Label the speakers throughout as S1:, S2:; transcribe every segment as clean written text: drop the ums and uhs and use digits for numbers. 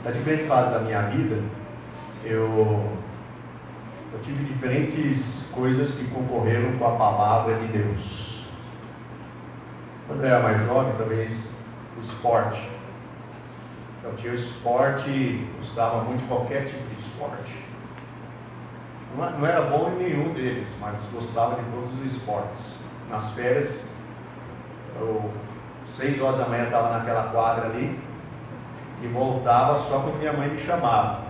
S1: nas diferentes fases da minha vida, eu tive diferentes coisas que concorreram com a palavra de Deus. Quando eu era mais jovem, talvez o esporte. Eu tinha o esporte, gostava muito de qualquer tipo de esporte. Não era bom em nenhum deles, mas gostava de todos os esportes. Nas férias, 6 horas da manhã estava naquela quadra ali e voltava só quando minha mãe me chamava.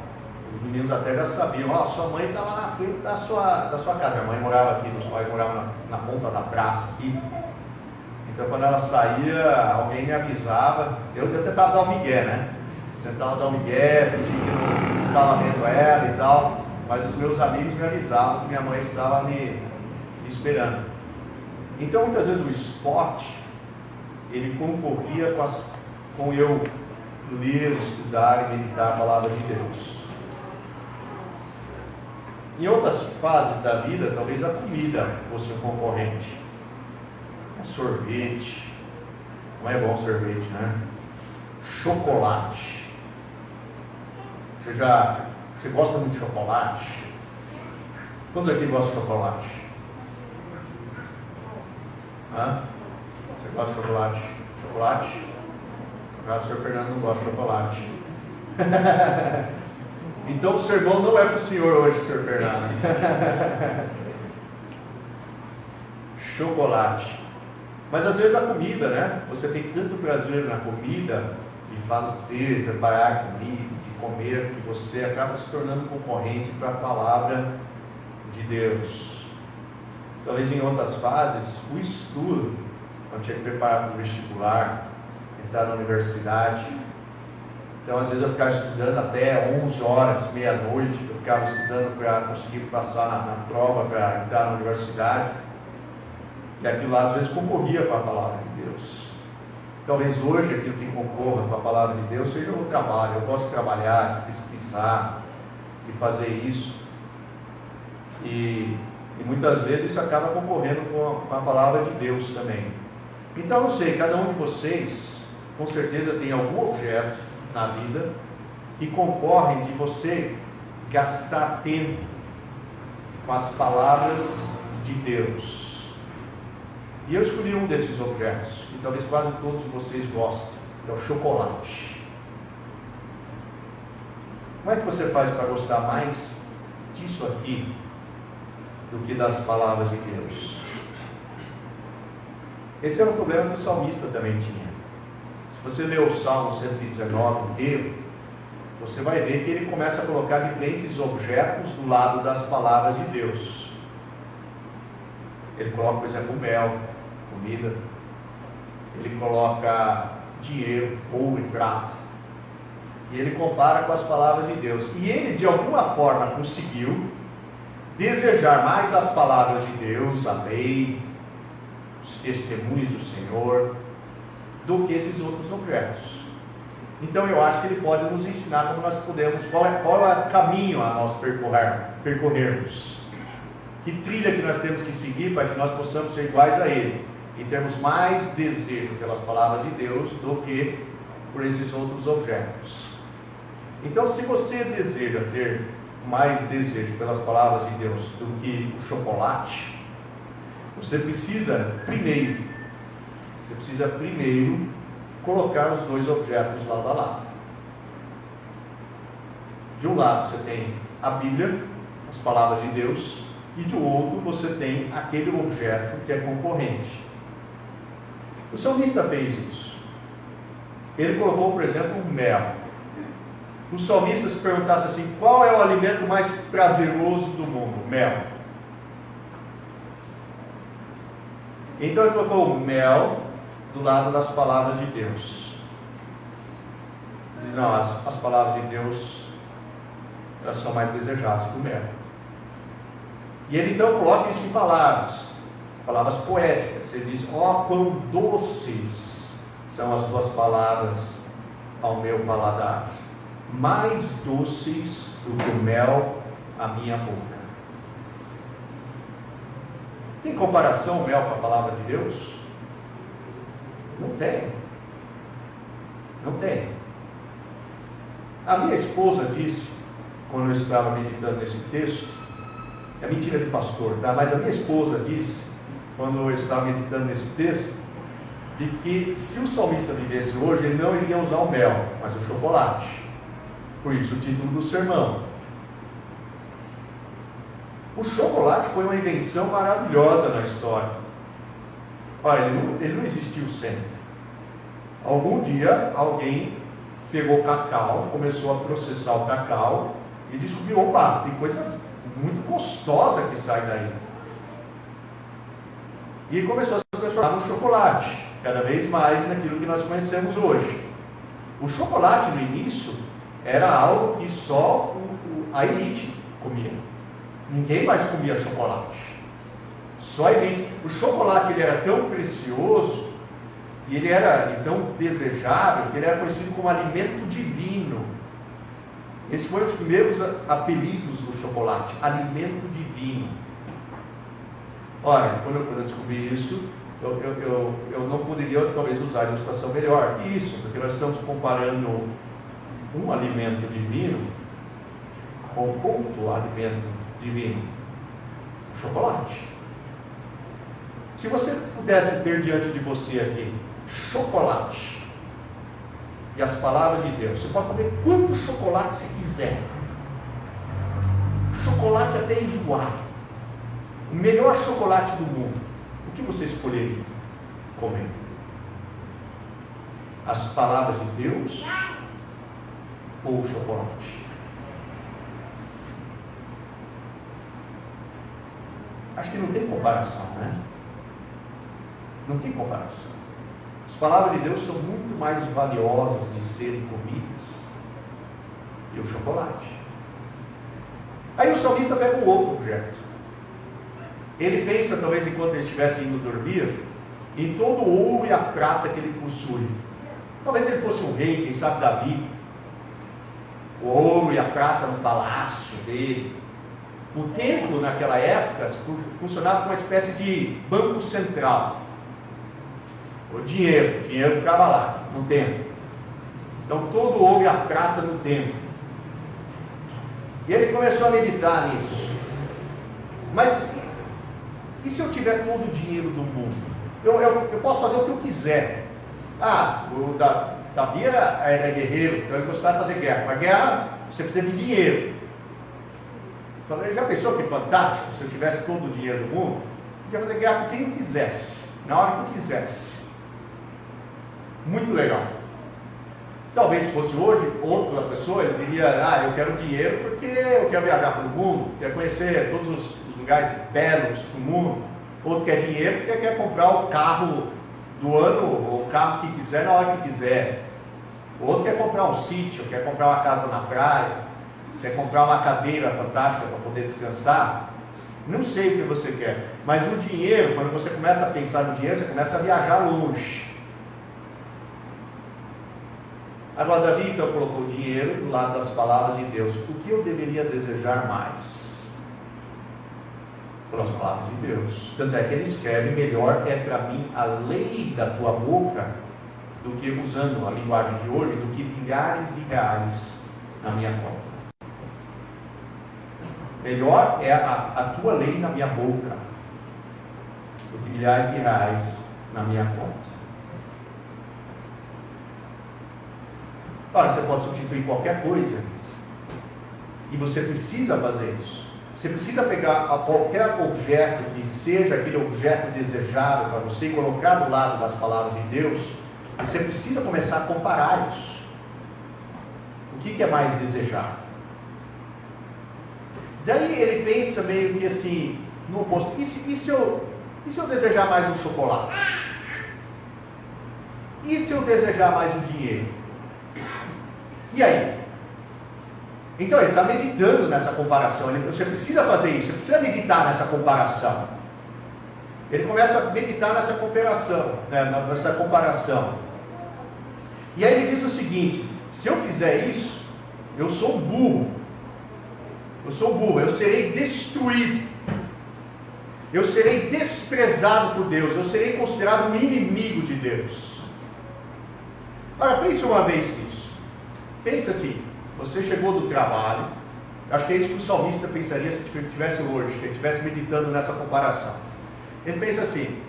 S1: Os meninos até já sabiam, sua mãe está lá na frente da sua casa. Minha mãe morava aqui, meus pais moravam na ponta da praça aqui. Então quando ela saía, alguém me avisava. Eu tentava dar um migué, né? Tentava dar um migué, fingir que não estava vendo ela e tal. Mas os meus amigos me avisavam que minha mãe estava me esperando. Então muitas vezes o esporte, ele concorria com eu ler, estudar e meditar a palavra de Deus. Em outras fases da vida, talvez a comida fosse um concorrente. Sorvete, não é bom sorvete, né? Chocolate. Você gosta muito de chocolate? Quantos aqui gostam de chocolate? Você gosta de chocolate? Chocolate? O senhor Fernando não gosta de chocolate. Então o sermão não é para o senhor hoje, senhor Fernando. Chocolate. Mas às vezes a comida, né? Você tem tanto prazer na comida, de fazer, preparar comida, de comer, que você acaba se tornando concorrente para a palavra de Deus. Talvez em outras fases, o estudo, quando tinha que preparar para o vestibular, entrar na universidade. Então às vezes eu ficava estudando até 11 horas, meia-noite, eu ficava estudando para conseguir passar na prova, para entrar na universidade. E aquilo lá às vezes concorria com a palavra de Deus. Talvez hoje aquilo que concorra com a palavra de Deus seja o trabalho. Eu gosto de trabalhar, de pesquisar, de fazer isso. E muitas vezes isso acaba concorrendo com a palavra de Deus também. Então eu sei, cada um de vocês com certeza tem algum objeto na vida que concorre de você gastar tempo com as palavras de Deus. E eu escolhi um desses objetos, que talvez quase todos vocês gostem, que é o chocolate. Como é que você faz para gostar mais disso aqui do que das palavras de Deus? Esse era o problema que o salmista também tinha. Se você ler o Salmo 119 inteiro, você vai ver que ele começa a colocar diferentes objetos do lado das palavras de Deus. Ele coloca, por exemplo, mel, comida. Ele coloca dinheiro, ouro e prata. E ele compara com as palavras de Deus. E ele, de alguma forma, conseguiu desejar mais as palavras de Deus, a lei, os testemunhos do Senhor, do que esses outros objetos. Então eu acho que ele pode nos ensinar como nós podemos, qual é o caminho a nós percorrermos. Que trilha que nós temos que seguir para que nós possamos ser iguais a ele. E termos mais desejo pelas palavras de Deus do que por esses outros objetos. Então, se você deseja ter mais desejo pelas palavras de Deus do que o chocolate, você precisa primeiro colocar os dois objetos lado a lado. De um lado você tem a Bíblia, as palavras de Deus, e do outro você tem aquele objeto que é concorrente. O salmista fez isso. Ele colocou, por exemplo, o mel. O salmista se perguntasse assim: qual é o alimento mais prazeroso do mundo? Mel. Então ele colocou o mel do lado das palavras de Deus. Diz: não, as palavras de Deus, elas são mais desejadas que o mel. E ele então coloca isso em palavras poéticas. Ele diz: ó, quão doces são as tuas palavras ao meu paladar, mais doces do que o mel à minha boca. Tem comparação o mel com a palavra de Deus? Não tem. Não tem. A minha esposa disse, quando eu estava meditando nesse texto, é mentira de pastor, tá? Mas a minha esposa disse, quando eu estava meditando nesse texto, de que se o salmista vivesse hoje, ele não iria usar o mel, mas o chocolate. Por isso o título do sermão. O chocolate foi uma invenção maravilhosa na história. Olha, ele não existiu sempre. Algum dia, alguém pegou cacau, começou a processar o cacau e descobriu, opa, tem coisa muito gostosa que sai daí. E começou a se transformar no chocolate, cada vez mais naquilo que nós conhecemos hoje. O chocolate, no início, era algo que só a elite comia. Ninguém mais comia chocolate. Só a elite. O chocolate ele era tão precioso e ele era tão desejável que ele era conhecido como alimento divino. Esses foram os primeiros apelidos do chocolate, alimento divino. Olha, quando eu descobri isso, eu não poderia talvez usar a ilustração melhor que isso, porque nós estamos comparando um alimento divino com outro alimento divino, o chocolate. Se você pudesse ter diante de você aqui chocolate e as palavras de Deus, você pode comer quanto chocolate você quiser, chocolate até enjoar, o melhor chocolate do mundo, o que você escolheria comer? As palavras de Deus ou o chocolate? Acho que não tem comparação, né? Não tem comparação. As palavras de Deus são muito mais valiosas de serem comidas que o chocolate. Aí o salmista pega um outro objeto. Ele pensa, talvez enquanto ele estivesse indo dormir, em todo o ouro e a prata que ele possui. Talvez ele fosse um rei, quem sabe Davi. O ouro e a prata no palácio dele. O templo, naquela época, funcionava como uma espécie de banco central. O dinheiro ficava lá, no templo. Então, todo o ouro e a prata no templo. E ele começou a meditar nisso. Mas, e se eu tiver todo o dinheiro do mundo? Eu posso fazer o que eu quiser. O Davi era guerreiro, então ele gostava de fazer guerra. Para guerra, você precisa de dinheiro. Então, ele já pensou que fantástico? Se eu tivesse todo o dinheiro do mundo, eu podia fazer guerra com quem eu quisesse, na hora que eu quisesse. Muito legal. Talvez se fosse hoje, outra pessoa, ele diria, eu quero dinheiro porque eu quero viajar pelo mundo, quero conhecer todos os lugares belos do mundo. Outro quer dinheiro porque quer comprar o carro do ano, ou o carro que quiser na hora que quiser. Outro quer comprar um sítio, quer comprar uma casa na praia, quer comprar uma cadeira fantástica para poder descansar. Não sei o que você quer, mas o dinheiro, quando você começa a pensar no dinheiro, você começa a viajar longe. Agora Davi então colocou o dinheiro do lado das palavras de Deus. O que eu deveria desejar mais? Pelas palavras de Deus. Tanto é que ele escreve, melhor é para mim a lei da tua boca, do que, usando a linguagem de hoje, do que milhares de reais na minha conta. Melhor é a tua lei na minha boca, do que milhares de reais na minha conta. Ora, você pode substituir qualquer coisa, e você precisa fazer isso. Você precisa pegar qualquer objeto que seja aquele objeto desejado para você e colocar do lado das palavras de Deus. E você precisa começar a comparar isso. O que é mais desejável? Daí ele pensa meio que assim, no oposto. E se eu desejar mais um chocolate? E se eu desejar mais um dinheiro? E aí? Então ele está meditando nessa comparação. Você precisa fazer isso, você precisa meditar nessa comparação. Ele começa a meditar nessa comparação, nessa comparação. E aí ele diz o seguinte: se eu fizer isso, eu sou burro. Eu serei destruído. Eu serei desprezado por Deus. Eu serei considerado um inimigo de Deus. Ora, pense uma vez nisso. Pense assim: Você chegou do trabalho, acho que é isso que o salmista pensaria se estivesse hoje, se ele estivesse meditando nessa comparação. Ele pensa assim: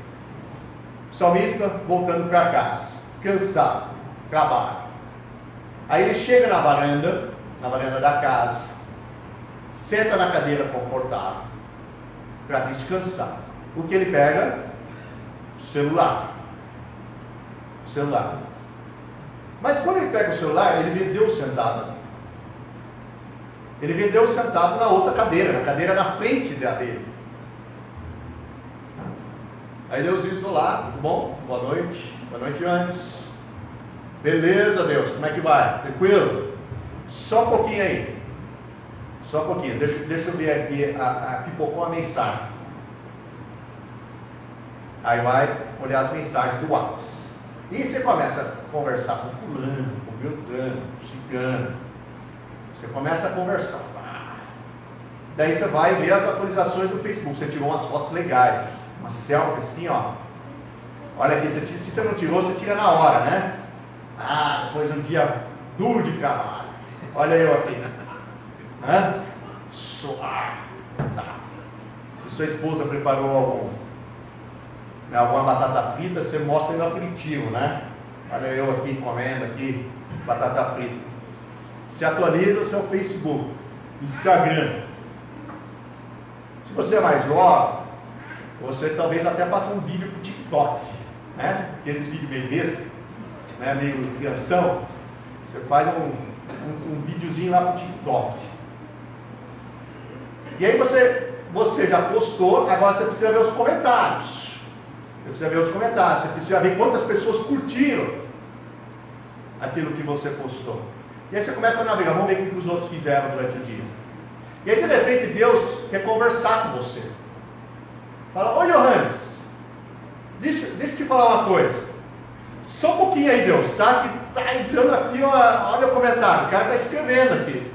S1: o salmista voltando para casa, cansado, trabalho. Aí ele chega na varanda da casa, senta na cadeira confortável, para descansar. O que ele pega? O celular. Mas quando ele pega o celular, ele vendeu sentado. Ele vendeu sentado na outra cadeira, na cadeira na frente dele. Aí Deus diz: olá, tudo bom? Boa noite antes. Beleza, Deus, como é que vai? Tranquilo? Só um pouquinho aí. Só um pouquinho, deixa eu ver aqui, pipocou a mensagem. Aí vai olhar as mensagens do WhatsApp. E você começa a conversar com fulano, com beltrano, com ciclano. Você começa a conversar. Daí você vai ver as atualizações do Facebook. Você tirou umas fotos legais, uma selfie assim, ó. Olha aqui, se você não tirou, você tira na hora, né? Depois de um dia duro de trabalho. Olha eu aqui. Suar. Tá. Se sua esposa preparou alguma batata frita, você mostra no aperitivo, né? Olha eu aqui comendo aqui batata frita. Se atualiza o seu Facebook, Instagram. Se você é mais jovem, você talvez até faça um vídeo para o TikTok, né? Aqueles vídeos meio besta, né? Meio crianção. Você faz um videozinho lá para o TikTok. E aí você já postou, agora você precisa ver os comentários. Você precisa ver quantas pessoas curtiram aquilo que você postou. E aí você começa a navegar, vamos ver o que os outros fizeram durante o dia. E aí de repente Deus quer conversar com você. Fala: ô Johannes, deixa eu te falar uma coisa. Só um pouquinho aí, Deus, tá? Que tá entrando aqui, olha o comentário, o cara está escrevendo aqui.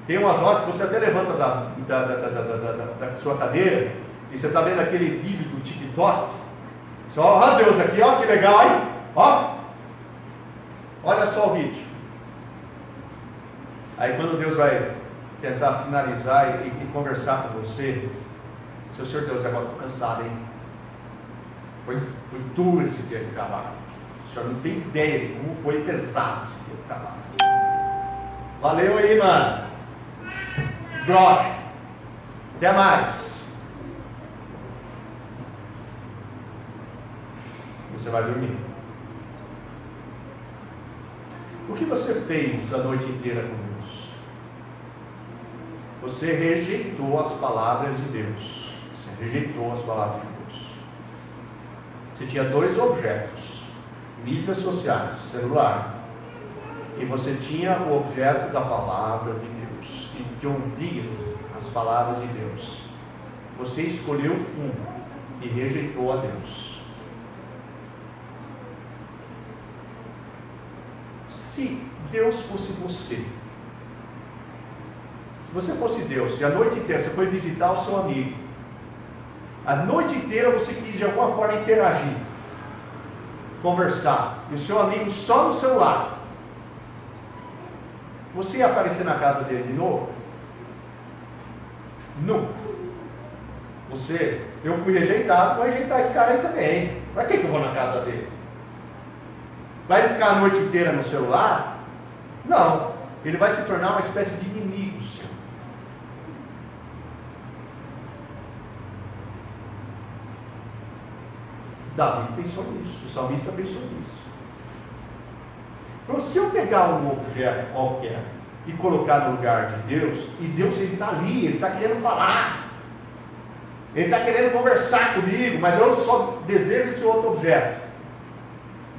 S1: Tem umas horas que você até levanta da sua cadeira e você está vendo aquele vídeo do TikTok. Só, ó Deus, aqui, ó, que legal, hein? Ó, olha só o vídeo. Aí quando Deus vai tentar finalizar e conversar com você, seu Senhor Deus, agora estou cansado, hein? Foi duro esse dia de trabalho. O senhor não tem ideia de como foi pesado esse dia de trabalho. Valeu aí, mano. Brother. Até mais. Você vai dormir. O que você fez a noite inteira com Deus? Você rejeitou as palavras de Deus. Você rejeitou as palavras de Deus. Você tinha dois objetos: mídias sociais, celular. E você tinha o objeto da palavra de Deus, e de ouvir as palavras de Deus. Você escolheu um e rejeitou a Deus. Se Deus fosse você, se você fosse Deus, e a noite inteira você foi visitar o seu amigo, a noite inteira você quis de alguma forma interagir, conversar, e o seu amigo só no celular, você ia aparecer na casa dele de novo? Nunca. Eu fui rejeitado, vou rejeitar esse cara aí também. Para que eu vou na casa dele? Vai ele ficar a noite inteira no celular? Não. Ele vai se tornar uma espécie de inimigo seu. Davi pensou nisso, o salmista pensou nisso. Então, se eu pegar um objeto qualquer e colocar no lugar de Deus, e Deus está ali, Ele está querendo falar, Ele está querendo conversar comigo, mas eu só desejo esse outro objeto,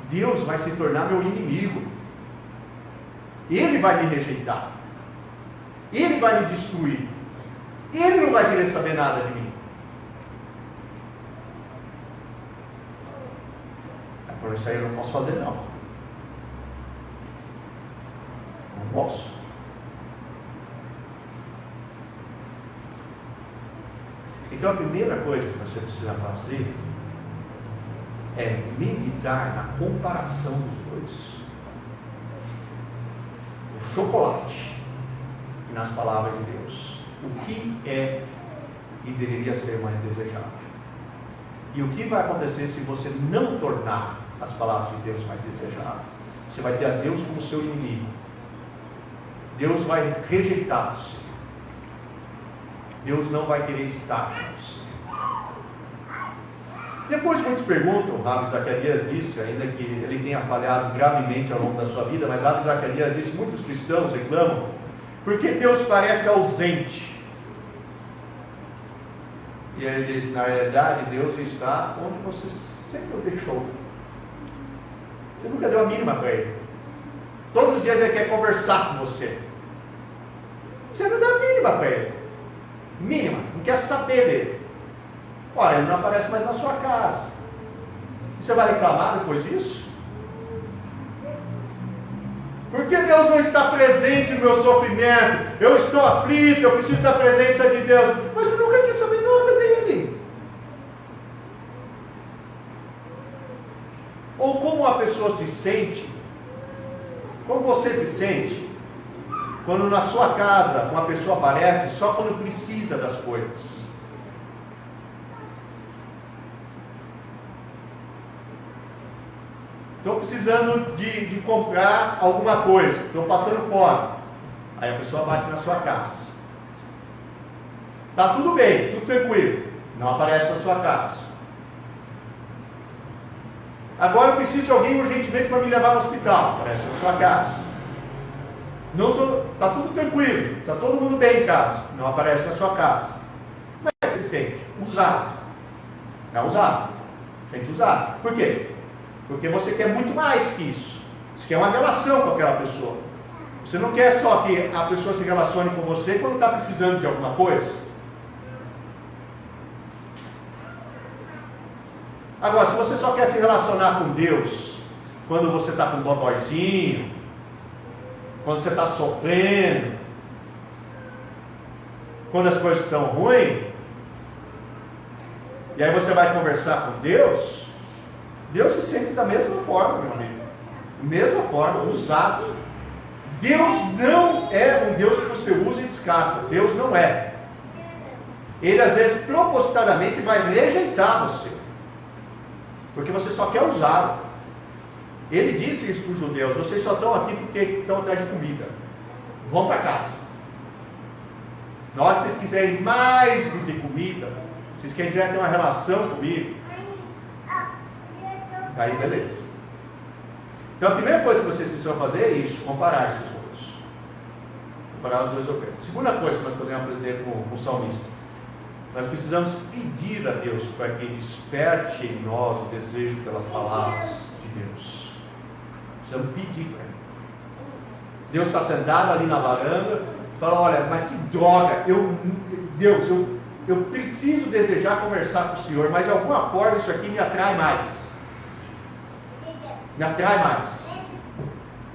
S1: Deus vai se tornar meu inimigo. Ele vai me rejeitar, Ele vai me destruir, Ele não vai querer saber nada de mim. Por isso aí eu não posso fazer não. Não posso. Então a primeira coisa que você precisa fazer é meditar na comparação dos dois. O chocolate e nas palavras de Deus. O que é e deveria ser mais desejável? E o que vai acontecer se você não tornar as palavras de Deus mais desejáveis? Você vai ter a Deus como seu inimigo. Deus vai rejeitar você. Deus não vai querer estar com você. Depois muitos perguntam, o Rabi Zacarias disse, ainda que ele tenha falhado gravemente ao longo da sua vida, mas Rabi Zacarias disse, muitos cristãos reclamam, porque Deus parece ausente. E ele diz, na realidade, Deus está onde você sempre o deixou. Você nunca deu a mínima para Ele. Todos os dias Ele quer conversar com você. Você não dá a mínima para Ele. Mínima, não quer saber dele. Ora, Ele não aparece mais na sua casa. E você vai reclamar depois disso? Por que Deus não está presente no meu sofrimento? Eu estou aflito, eu preciso da presença de Deus. Mas você nunca quis saber nada dele. Ou como a pessoa se sente, como você se sente, quando na sua casa uma pessoa aparece só quando precisa das coisas. Estou precisando de comprar alguma coisa, estou passando fome. Aí a pessoa bate na sua casa. Está tudo bem, tudo tranquilo, não aparece na sua casa. Agora eu preciso de alguém urgentemente para me levar no hospital, aparece na sua casa. Está tudo tranquilo, está todo mundo bem em casa, não aparece na sua casa. Como é que se sente? Usado. É usado. Sente usado. Por quê? Porque você quer muito mais que isso. Você quer uma relação com aquela pessoa. Você não quer só que a pessoa se relacione com você quando está precisando de alguma coisa. Agora, se você só quer se relacionar com Deus quando você está com um dodóizinho, quando você está sofrendo, quando as coisas estão ruins, e aí você vai conversar com Deus, Deus se sente da mesma forma, meu amigo. Da mesma forma, usado. Deus não é um Deus que você usa e descarta. Deus não é. Ele às vezes propositadamente vai rejeitar você, porque você só quer usá-lo. Ele disse isso para os judeus: vocês só estão aqui porque estão atrás de comida. Vão para casa. Na hora que vocês quiserem mais do que comida, vocês quiserem ter uma relação comigo, aí beleza. Então a primeira coisa que vocês precisam fazer é isso: comparar esses dois. Comparar os dois objetos. Segunda coisa que nós podemos aprender com o salmista: nós precisamos pedir a Deus para que desperte em nós o desejo pelas palavras de Deus. Precisamos pedir para Ele. Deus está sentado ali na varanda e fala: olha, mas que droga, Deus, eu preciso desejar conversar com o Senhor, mas de alguma forma isso aqui me atrai mais. Me atrai mais.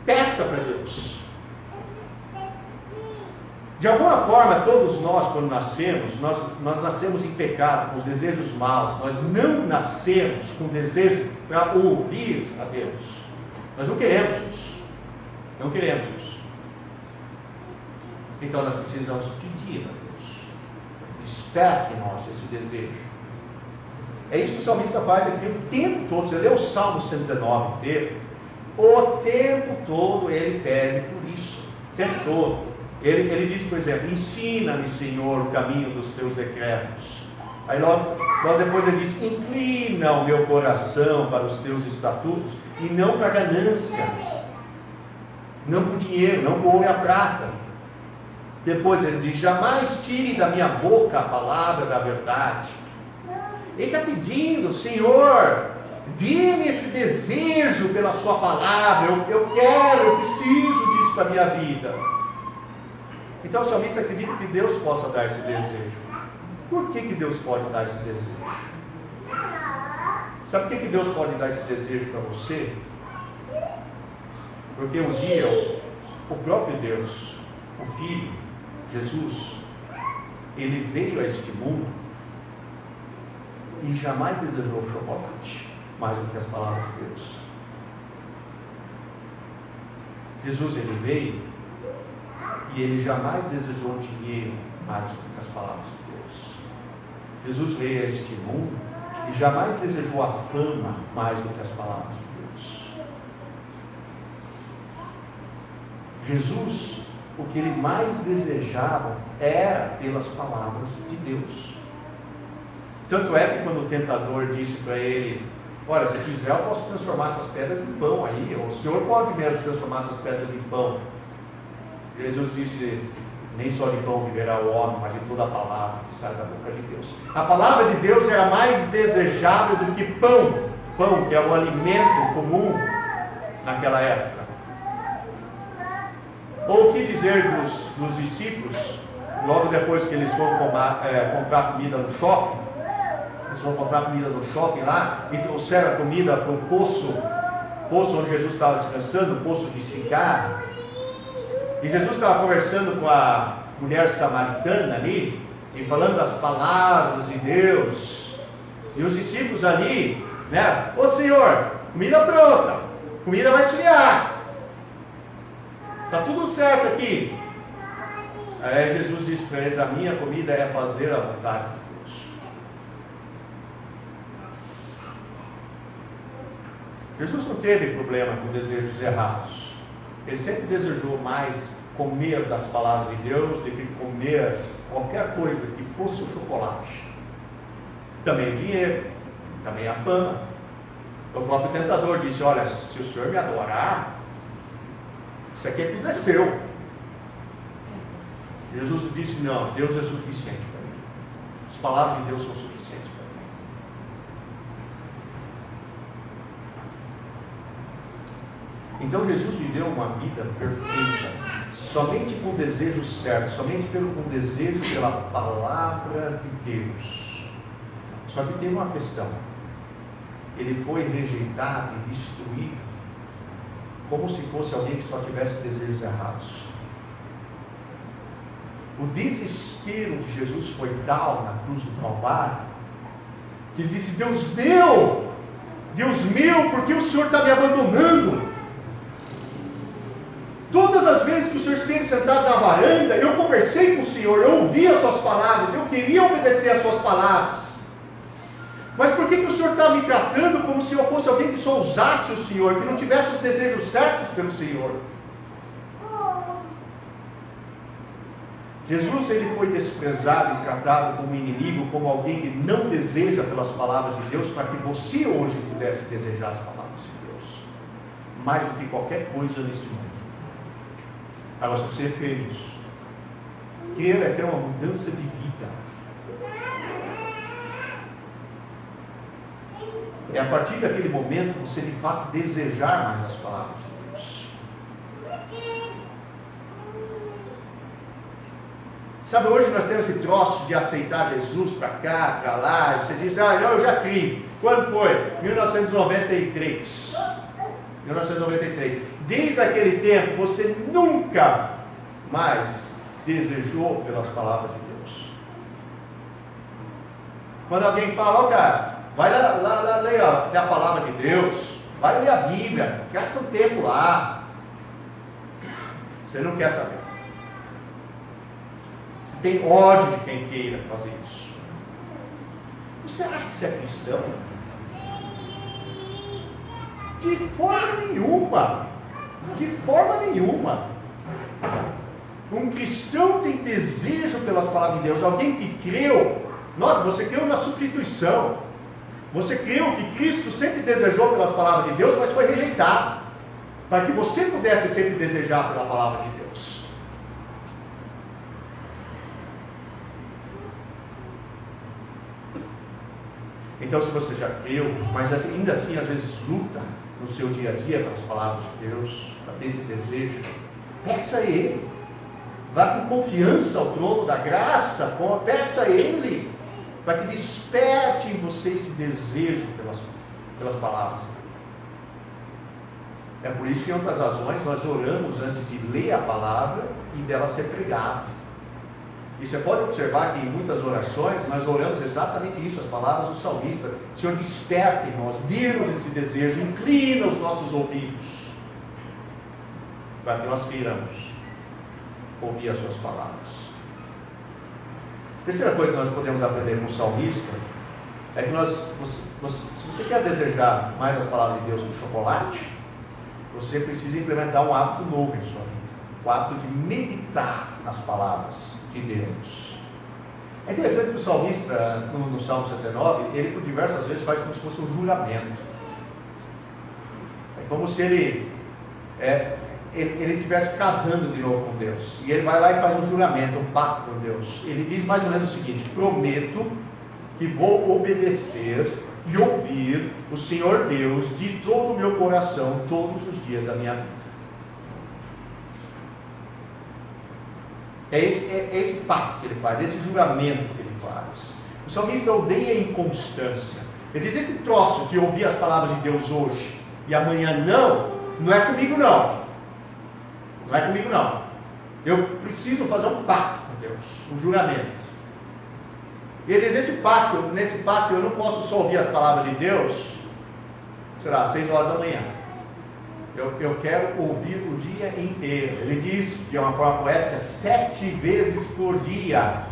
S1: Peça para Deus. De alguma forma, todos nós, quando nascemos, nós nascemos em pecado, com os desejos maus. Nós não nascemos com desejo para ouvir a Deus. Nós não queremos isso. Não queremos isso. Então nós precisamos pedir a Deus: desperte em nós esse desejo. É isso que o salmista faz aqui o tempo todo. Você lê o Salmo 119 inteiro, o tempo todo ele pede por isso. O tempo todo. Ele diz, por exemplo: ensina-me, Senhor, o caminho dos teus decretos. Aí logo depois ele diz: inclina o meu coração para os teus estatutos, e não para a ganância, não para o dinheiro, não para o ouro e a prata. Depois ele diz: jamais tire da minha boca a palavra da verdade. Ele está pedindo: Senhor, dê-me esse desejo pela sua palavra. Eu quero, eu preciso disso para a minha vida. Então o salmista acredita que Deus possa dar esse desejo. Por que Deus pode dar esse desejo? Sabe por que Deus pode dar esse desejo para você? Porque um dia o próprio Deus, o Filho, Jesus, ele veio a este mundo e jamais desejou chocolate. mais do que as palavras de Deus. Jesus, ele veio e ele jamais desejou dinheiro mais do que as palavras de Deus. Jesus veio a este mundo e jamais desejou a fama mais do que as palavras de Deus. Jesus, o que ele mais desejava era pelas palavras de Deus. Tanto é que quando o tentador disse para ele: olha, se quiser eu posso transformar essas pedras em pão aí, ou o Senhor pode mesmo transformar essas pedras em pão. Jesus disse: nem só de pão viverá o homem, mas de toda a palavra que sai da boca de Deus. A palavra de Deus era mais desejável do que pão. Pão, que é o alimento comum naquela época. Ou o que dizer dos discípulos, logo depois que eles foram comprar comida no shopping? Eles foram comprar comida no shopping lá e trouxeram a comida para o poço onde Jesus estava descansando, o poço de Sicar. E Jesus estava conversando com a mulher samaritana ali, e falando das palavras de Deus. E os discípulos ali, né? Ô Senhor, comida pronta, comida vai esfriar. Está tudo certo aqui. Aí Jesus disse para eles: a minha comida é fazer a vontade de Deus. Jesus não teve problema com desejos errados. Ele sempre desejou mais comer das palavras de Deus do que comer qualquer coisa que fosse o chocolate. Também o dinheiro, também a fama. O próprio tentador disse: olha, se o Senhor me adorar, isso aqui tudo é seu. Jesus disse: não, Deus é suficiente para mim. As palavras de Deus são suficientes para mim. Então Jesus viveu uma vida perfeita, somente com o desejo certo, somente com o desejo pela palavra de Deus. Só que tem uma questão: ele foi rejeitado e destruído, como se fosse alguém que só tivesse desejos errados. O desespero de Jesus foi tal na cruz do Calvário, que ele disse: Deus meu, por que o Senhor está me abandonando? Todas as vezes que o Senhor esteve sentado na varanda, eu conversei com o Senhor, eu ouvi as suas palavras, eu queria obedecer às suas palavras. Mas por que o Senhor está me tratando como se eu fosse alguém que só usasse o Senhor, que não tivesse os desejos certos pelo Senhor? Jesus, ele foi desprezado e tratado como inimigo, como alguém que não deseja pelas palavras de Deus, para que você hoje pudesse desejar as palavras de Deus, mais do que qualquer coisa neste mundo. Agora, se você crê nisso, crer é ter uma mudança de vida. É a partir daquele momento você de fato desejar mais as palavras de Deus. Sabe, hoje nós temos esse troço de aceitar Jesus para cá, para lá. Você diz: eu já criei. Quando foi? 1993. 1993. Desde aquele tempo você nunca mais desejou pelas palavras de Deus. Quando alguém fala: cara, vai lá ler a palavra de Deus, vai ler a Bíblia, gasta um tempo lá. Você não quer saber. Você tem ódio de quem queira fazer isso. Você acha que você é cristão? De forma nenhuma. De forma nenhuma. Um cristão tem desejo pelas palavras de Deus. Alguém que creu. Note, você creu na substituição. Você creu que Cristo sempre desejou pelas palavras de Deus, mas foi rejeitado, para que você pudesse sempre desejar pela palavra de Deus. Então, se você já creu, mas ainda assim às vezes luta no seu dia a dia pelas palavras de Deus, para ter esse desejo, peça a Ele. Vá com confiança ao trono da graça, peça a Ele, para que desperte em você esse desejo pelas palavras. É por isso que, em outras razões, nós oramos antes de ler a palavra e dela ser pregada. E você pode observar que em muitas orações nós oramos exatamente isso, as palavras do salmista. Senhor, desperta em nós, dê-nos esse desejo, inclina os nossos ouvidos, para que nós queiramos ouvir as suas palavras. Terceira coisa que nós podemos aprender com o salmista é que se você quer desejar mais as palavras de Deus que o chocolate, você precisa implementar um hábito novo em sua vida, o hábito de meditar nas palavras de Deus. É interessante que o salmista, no Salmo 79, ele por diversas vezes faz como se fosse um juramento. É como se ele estivesse casando de novo com Deus. E ele vai lá e faz um juramento, um pacto com Deus. Ele diz mais ou menos o seguinte: prometo que vou obedecer e ouvir o Senhor Deus de todo o meu coração todos os dias da minha vida. É esse pacto que ele faz, esse juramento que ele faz. O salmista odeia a inconstância. Ele diz: esse troço de ouvir as palavras de Deus hoje e amanhã não é comigo não. Não é comigo não. Eu preciso fazer um pacto com Deus, um juramento. E ele diz: nesse pacto eu não posso só ouvir as palavras de Deus, será às 6 horas da manhã. Eu quero ouvir o dia inteiro. Ele diz, de uma forma poética, 7 vezes por dia.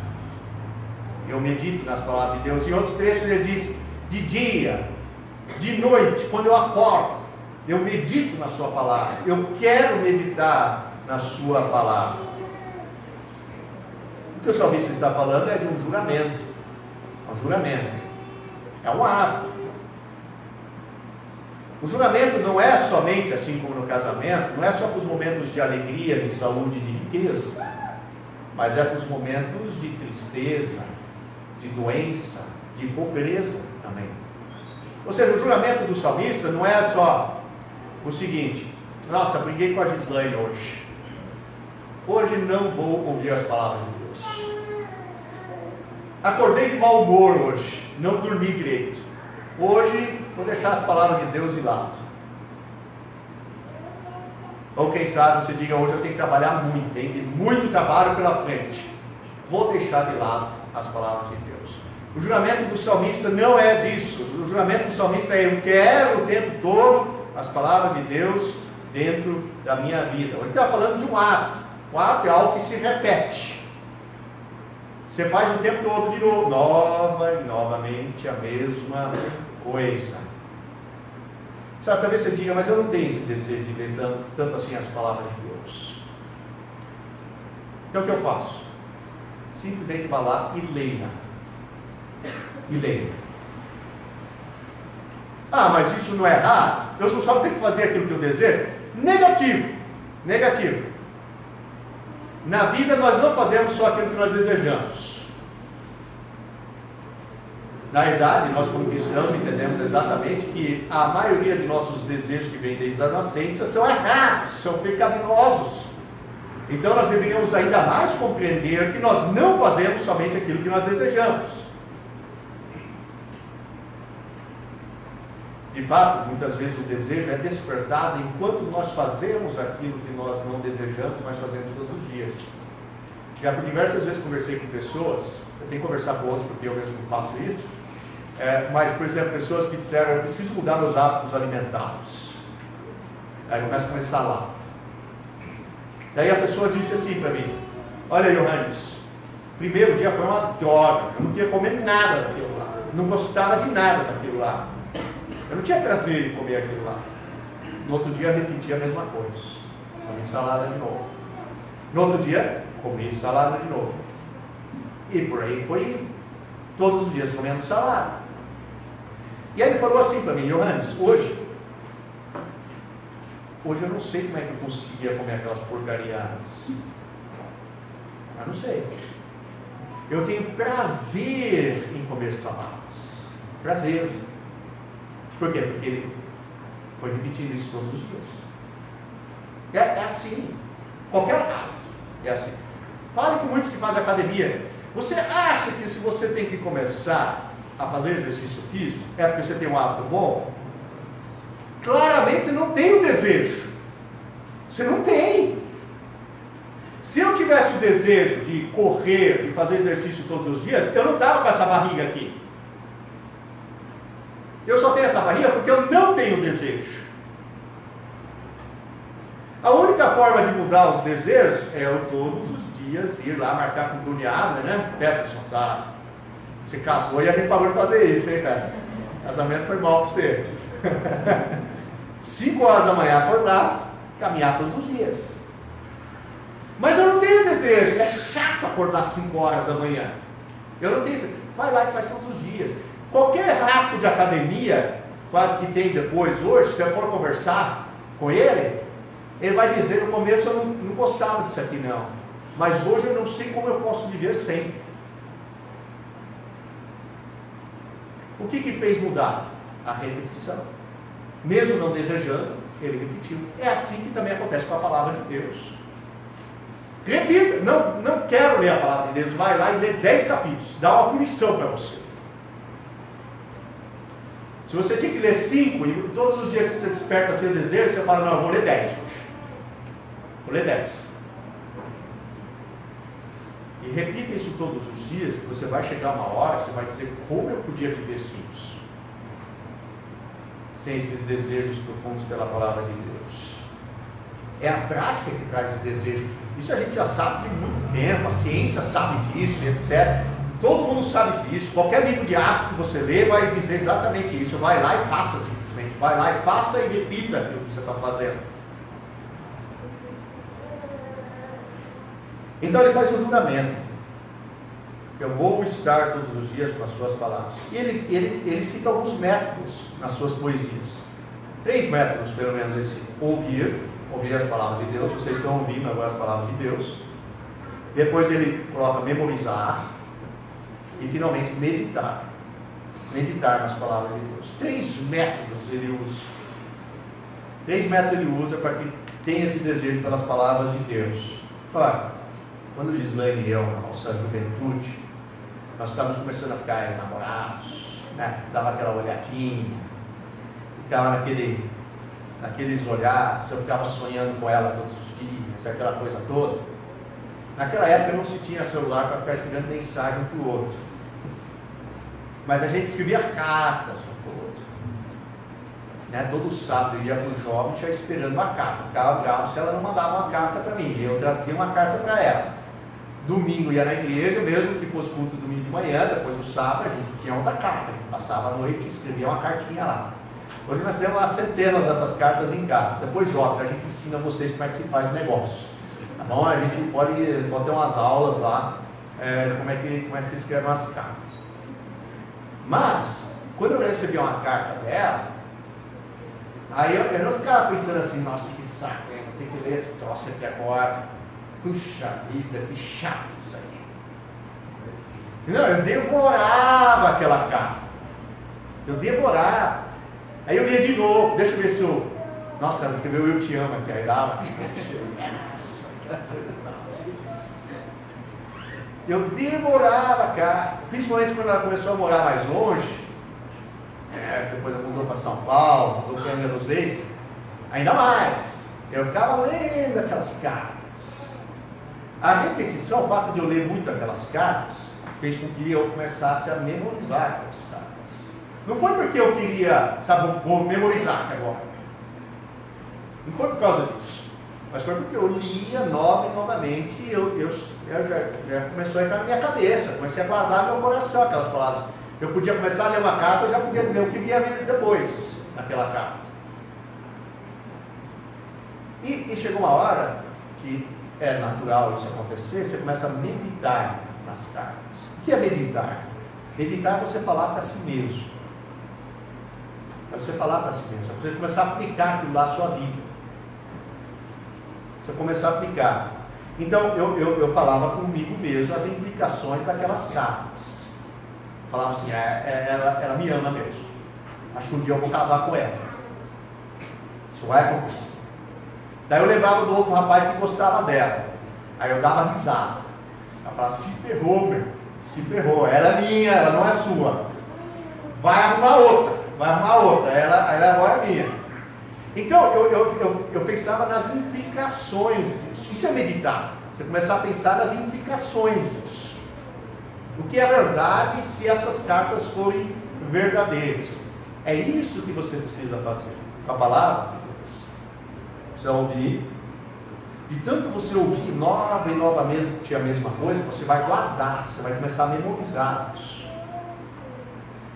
S1: Eu medito nas palavras de Deus. Em outros trechos ele diz, de dia, de noite, quando eu acordo, eu medito na sua palavra. Eu quero meditar na sua palavra. O que o salmista está falando é de um juramento. É um juramento. É um hábito. O juramento não é somente, assim como no casamento, não é só para os momentos de alegria, de saúde, de riqueza, mas é para os momentos de tristeza, de doença, de pobreza também. Ou seja, o juramento do salmista não é só o seguinte: nossa, briguei com a Gislaine hoje. Hoje não vou ouvir as palavras de Deus. Acordei de mau humor hoje, não dormi direito. Hoje vou deixar as palavras de Deus de lado. Ou quem sabe você diga: hoje eu tenho que trabalhar muito, tem muito trabalho pela frente. Vou deixar de lado as palavras de Deus. O juramento do salmista não é disso. O juramento do salmista é: eu quero o tempo todo as palavras de Deus dentro da minha vida. Ele está falando de um hábito. Um hábito é algo que se repete. Você faz o tempo todo de novo, nova e novamente a mesma coisa. Sabe, talvez você diga: mas eu não tenho esse desejo de ler tanto assim as palavras de Deus. Então o que eu faço? Simplesmente vá lá e leia. E leia. Ah, mas isso não é errado? Eu só tenho que fazer aquilo que eu desejo? Negativo. Negativo. Na vida nós não fazemos só aquilo que nós desejamos. Na verdade, nós como cristãos entendemos exatamente que a maioria de nossos desejos que vêm desde a nascença são errados, são pecaminosos. Então nós deveríamos ainda mais compreender que nós não fazemos somente aquilo que nós desejamos. De fato, muitas vezes o desejo é despertado enquanto nós fazemos aquilo que nós não desejamos, mas fazemos todos os dias. Já por diversas vezes conversei com pessoas, eu tenho que conversar com outros porque eu mesmo faço isso, mas, por exemplo, pessoas que disseram: eu preciso mudar meus hábitos alimentares. Aí começa a comer salada. Daí a pessoa disse assim para mim: olha, Johannes, primeiro dia foi uma droga, eu não queria comer nada daquilo lá, não gostava de nada daquilo lá. Eu não tinha prazer em comer aquilo lá. No outro dia repeti a mesma coisa. Comi salada de novo. No outro dia, comi salada de novo. E por aí foi indo. Todos os dias comendo salada. E aí ele falou assim para mim: Johannes, hoje eu não sei como é que eu conseguia comer aquelas porcarias antes. Eu não sei. Eu tenho prazer em comer saladas. Prazer. Por quê? Porque ele foi repetindo isso todos os dias. É assim. Qualquer hábito é assim. Fale com muitos que fazem academia. Você acha que se você tem que começar a fazer exercício físico, é porque você tem um hábito bom? Claramente você não tem o desejo. Você não tem. Se eu tivesse o desejo de correr, de fazer exercício todos os dias, eu não estava com essa barriga aqui. Eu só tenho essa barriga porque eu não tenho desejo. A única forma de mudar os desejos é eu todos os dias ir lá marcar com o cunhado, né? Peterson, tá? Você casou e a gente parou de fazer isso, hein, cara? Casamento foi mal para você. 5 horas da manhã acordar, caminhar todos os dias. Mas eu não tenho desejo, é chato acordar 5 horas da manhã. Eu não tenho. Vai lá e faz todos os dias. Qualquer rato de academia, quase que tem depois hoje, se eu for conversar com ele, ele vai dizer: no começo eu não gostava disso aqui não, mas hoje eu não sei como eu posso viver sem. O que fez mudar? A repetição. Mesmo não desejando, ele repetiu. É assim que também acontece com a palavra de Deus. Repita, não quero ler a palavra de Deus, vai lá e lê 10 capítulos, dá uma punição para você. Se você tinha que ler 5, e todos os dias que você desperta seu desejo, você fala: não, eu vou ler 10 hoje. Vou ler 10. E repita isso todos os dias, que você vai chegar uma hora, você vai dizer: como eu podia viver sem isso? Sem esses desejos profundos pela palavra de Deus. É a prática que traz os desejos. Isso a gente já sabe de muito tempo, a ciência sabe disso, etc. Todo mundo sabe disso. Qualquer livro de hábito que você lê vai dizer exatamente isso. Vai lá e faça simplesmente. Vai lá e faça e repita aquilo que você está fazendo. Então ele faz um juramento. Eu vou estar todos os dias com as suas palavras. E ele cita alguns métodos nas suas poesias. 3 métodos, pelo menos, ele cita. Ouvir as palavras de Deus. Vocês estão ouvindo agora as palavras de Deus. Depois ele coloca memorizar. E finalmente meditar. Meditar nas palavras de Deus. 3 métodos ele usa. 3 métodos ele usa para que tenha esse desejo pelas palavras de Deus. Olha, quando Gislaine e eu, na nossa juventude, nós estávamos começando a ficar namorados, né? Dava aquela olhadinha, ficava naqueles olhares, eu ficava sonhando com ela todos os dias, aquela coisa toda. Naquela época não se tinha celular para ficar escrevendo mensagem um para o outro. Mas a gente escrevia cartas um para o outro. Né? Todo sábado eu ia para o jovem já esperando uma carta. Ficava bravo se ela não mandava uma carta para mim. Eu trazia uma carta para ela. Domingo ia na igreja, mesmo que fosse culto domingo de manhã, depois do sábado a gente tinha outra carta. A gente passava a noite e escrevia uma cartinha lá. Hoje nós temos umas centenas dessas cartas em casa. Depois, jovens, a gente ensina vocês como é que se faz o negócio. Tá bom? A gente pode ter umas aulas lá, como é que se escreve umas cartas. Mas, quando eu recebi uma carta dela, aí eu não ficava pensando assim: nossa, que saco, vou ter que ler esse troço aqui agora. Puxa vida, que chato isso aí. Não, eu devorava aquela carta. Eu devorava. Aí eu lia de novo, deixa eu ver se eu... Nossa, ela escreveu "eu te amo" aqui, aí dava. Eu devorava a carta, principalmente quando ela começou a morar mais longe. Depois ela mudou para São Paulo, mudou para Angra dos Reis. Ainda mais, eu ficava lendo aquelas cartas. A repetição, o fato de eu ler muito aquelas cartas, fez com que eu começasse a memorizar aquelas cartas. Não foi porque eu queria, sabe, vou memorizar agora. Não foi por causa disso. Mas foi porque eu lia novamente e eu já começou a entrar na minha cabeça. Comecei a guardar no meu coração aquelas palavras. Eu podia começar a ler uma carta, eu já podia dizer o que vinha depois naquela carta. E chegou uma hora que é natural isso acontecer, você começa a meditar nas cartas. O que é meditar? Meditar é você falar para si mesmo. É você falar para si mesmo. É você começar a aplicar aquilo lá na sua vida. Você começar a aplicar. Então, eu falava comigo mesmo as implicações daquelas cartas. Falava assim: ela me ama mesmo. Acho que um dia eu vou casar com ela. Isso vai acontecer. Daí eu lembrava do outro rapaz que gostava dela. Aí eu dava risada. Ela falava: se ferrou, meu. Se ferrou. Ela é minha, ela não é sua. Vai arrumar outra. Ela agora é minha. Então eu pensava nas implicações disso. Isso é meditar. Você começar a pensar nas implicações disso. O que é verdade se essas cartas forem verdadeiras? É isso que você precisa fazer. A palavra de Deus. Precisa ouvir. E tanto você ouvir nova e novamente a mesma coisa, você vai guardar, você vai começar a memorizar isso.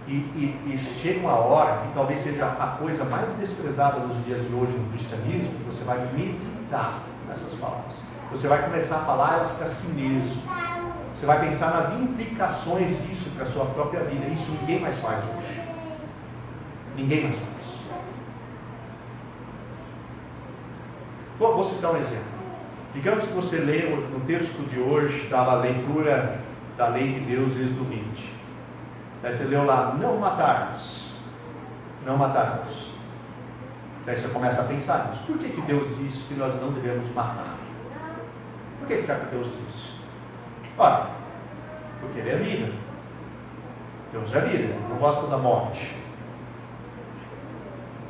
S1: E chega uma hora que talvez seja a coisa mais desprezada nos dias de hoje no cristianismo, que você vai meditar nessas palavras. Você vai começar a falar elas para si mesmo. Você vai pensar nas implicações disso para a sua própria vida. Isso ninguém mais faz hoje. Ninguém mais faz. Vou citar um exemplo. Digamos que você lê no texto de hoje, estava a leitura da lei de Deus, Êxodo 20. Aí você leu lá, não matarás. Não matarás. Daí você começa a pensar nisso. Por que Deus disse que nós não devemos matar? Por que será que Deus disse? Ora, porque Ele é vida. Deus é vida, Ele não gosta da morte.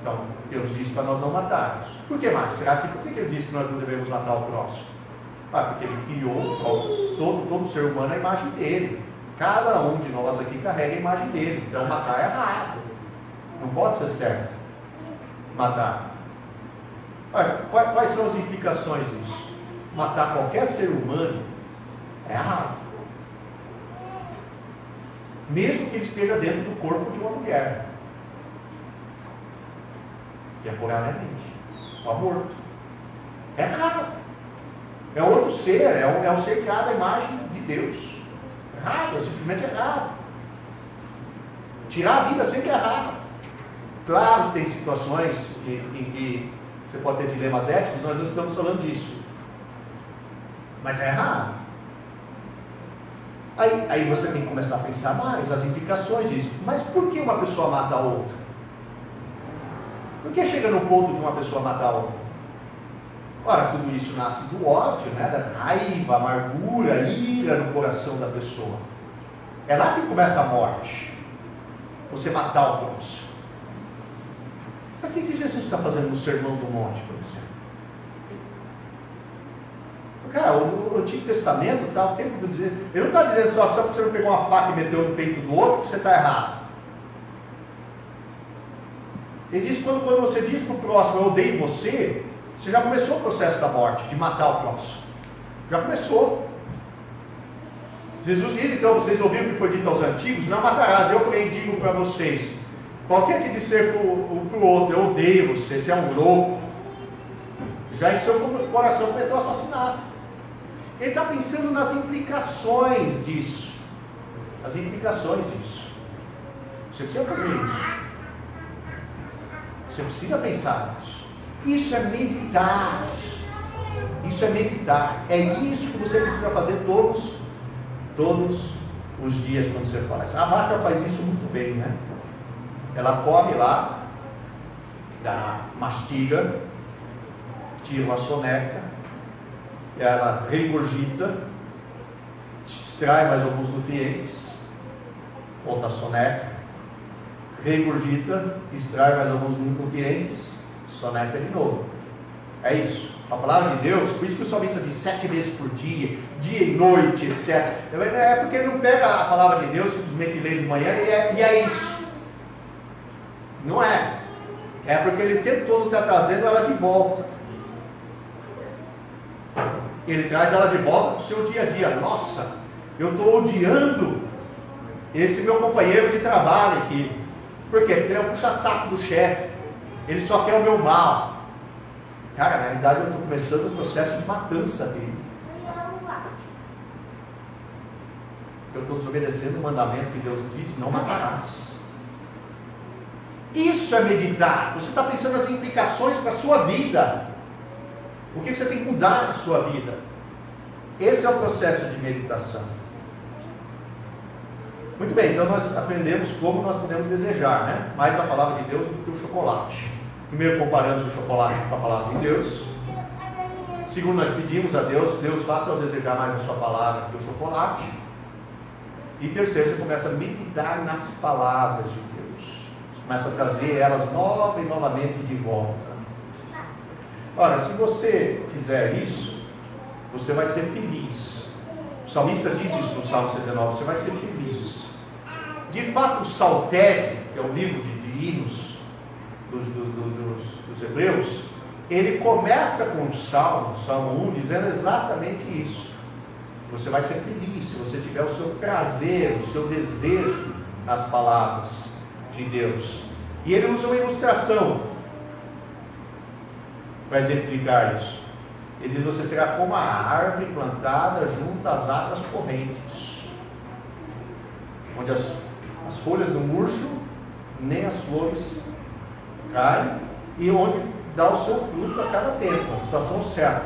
S1: Então, Deus disse para nós não matarmos. Por que mais? Por que Ele disse que nós não devemos matar o próximo? Porque Ele criou todo ser humano à imagem dele. Cada um de nós aqui carrega a imagem dele. Então, matar é errado. Não pode ser certo. Matar. Quais são as implicações disso? Matar qualquer ser humano é errado. Mesmo que ele esteja dentro do corpo de uma mulher. Temporariamente. O aborto. É errado. É outro ser, é um ser criado à imagem de Deus. Errado, é simplesmente errado. Tirar a vida sempre é errado. Claro que tem situações em que você pode ter dilemas éticos, nós não estamos falando disso. Mas é errado. Aí você tem que começar a pensar mais as implicações disso. Mas por que uma pessoa mata a outra? Por que chega no ponto de uma pessoa matar a outra? Ora, tudo isso nasce do ódio, né? Da raiva, amargura, ira no coração da pessoa. É lá que começa a morte. Você matar o próximo. Mas o que Jesus está fazendo no Sermão do Monte, por exemplo? Cara, o Antigo Testamento está o tempo de dizer. Ele não está dizendo só porque você não pegou uma faca e meteu no peito do outro, que você está errado. Ele diz que quando você diz para o próximo, eu odeio você, você já começou o processo da morte, de matar o próximo. Já começou. Jesus diz, então, vocês ouviram o que foi dito aos antigos, não matarás, eu porém digo para vocês, qualquer que disser para o outro, eu odeio você, você é um louco, já em seu coração cometeu assassinato. Ele está pensando nas implicações disso. As implicações disso. Você precisa fazer isso. Você precisa pensar nisso. Isso é meditar. Isso é meditar. É isso que você precisa fazer todos os dias quando você faz. A vaca faz isso muito bem, né? Ela come lá, mastiga, tira uma soneca, ela regurgita, extrai mais alguns nutrientes, volta a soneca, regurgita, extrai mais alguns nutrientes, soneca de novo. É isso. A palavra de Deus, por isso que o salmista diz 7 vezes por dia, dia e noite, etc. É porque ele não pega a palavra de Deus, simplesmente lê de manhã e é isso. Não é. É porque ele o tempo todo está trazendo ela de volta. Ele traz ela de volta para o seu dia a dia. Nossa, eu estou odiando esse meu companheiro de trabalho aqui. Por quê? Porque ele é um puxa-saco do chefe. Ele só quer o meu mal. Cara, na realidade eu estou começando o processo de matança dele. Eu estou desobedecendo o mandamento que Deus diz, não matarás. Isso é meditar. Você está pensando nas implicações para a sua vida. O que você tem que mudar na sua vida? Esse é o processo de meditação. Muito bem, então nós aprendemos como nós podemos desejar, né? Mais a palavra de Deus do que o chocolate. Primeiro comparamos o chocolate com a palavra de Deus. Segundo, nós pedimos a Deus, Deus faça eu desejar mais a sua palavra do que o chocolate. E terceiro, você começa a meditar nas palavras de Deus. Você começa a trazer elas nova e novamente de volta. Ora, se você fizer isso, você vai ser feliz. O salmista diz isso no Salmo 19, você vai ser feliz. De fato, o Saltério, que é o livro de hinos dos hebreus, ele começa com o Salmo 1, dizendo exatamente isso. Você vai ser feliz se você tiver o seu prazer, o seu desejo nas palavras de Deus. E ele usa uma ilustração para exemplificar isso. Ele diz: você será como a árvore plantada junto às águas correntes, onde as folhas não murcham, nem as flores caem, e onde dá o seu fruto a cada tempo, a estação certa.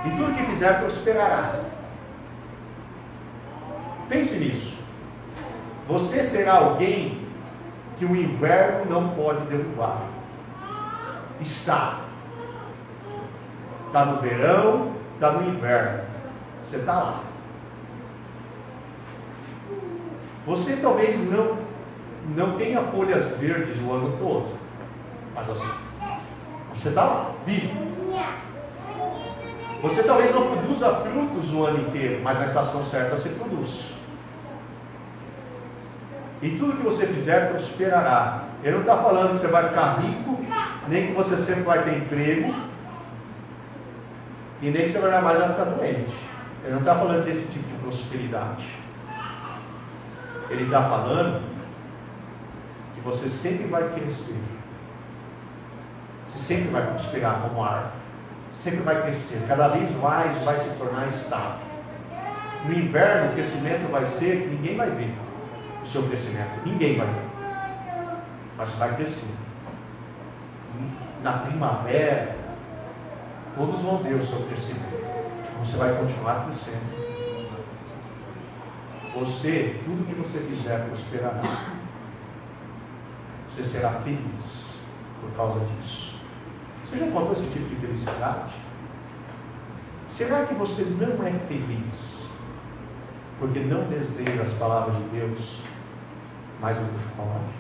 S1: E tudo que fizer prosperará. Pense nisso. Você será alguém que o inverno não pode derrubar. Está no verão, está no inverno. Você está lá. Você talvez não tenha folhas verdes o ano todo, mas você está lá, vivo. Você talvez não produza frutos o ano inteiro, mas na estação certa você produz. E tudo que você fizer prosperará. Ele não está falando que você vai ficar rico, nem que você sempre vai ter emprego, e nem que você vai mais ficar doente. Ele não está falando desse tipo de prosperidade. Ele está falando que você sempre vai crescer. Você sempre vai prosperar como árvore. Sempre vai crescer. Cada vez mais vai se tornar estável. No inverno o crescimento vai ser que ninguém vai ver o seu crescimento. Ninguém vai ver. Mas vai crescer. Na primavera, todos vão ver o seu crescimento. Você vai continuar crescendo. Tudo que você fizer prosperará. Você será feliz por causa disso. Você já encontrou esse tipo de felicidade? Será que você não é feliz porque não deseja as palavras de Deus mais do que o chocolate?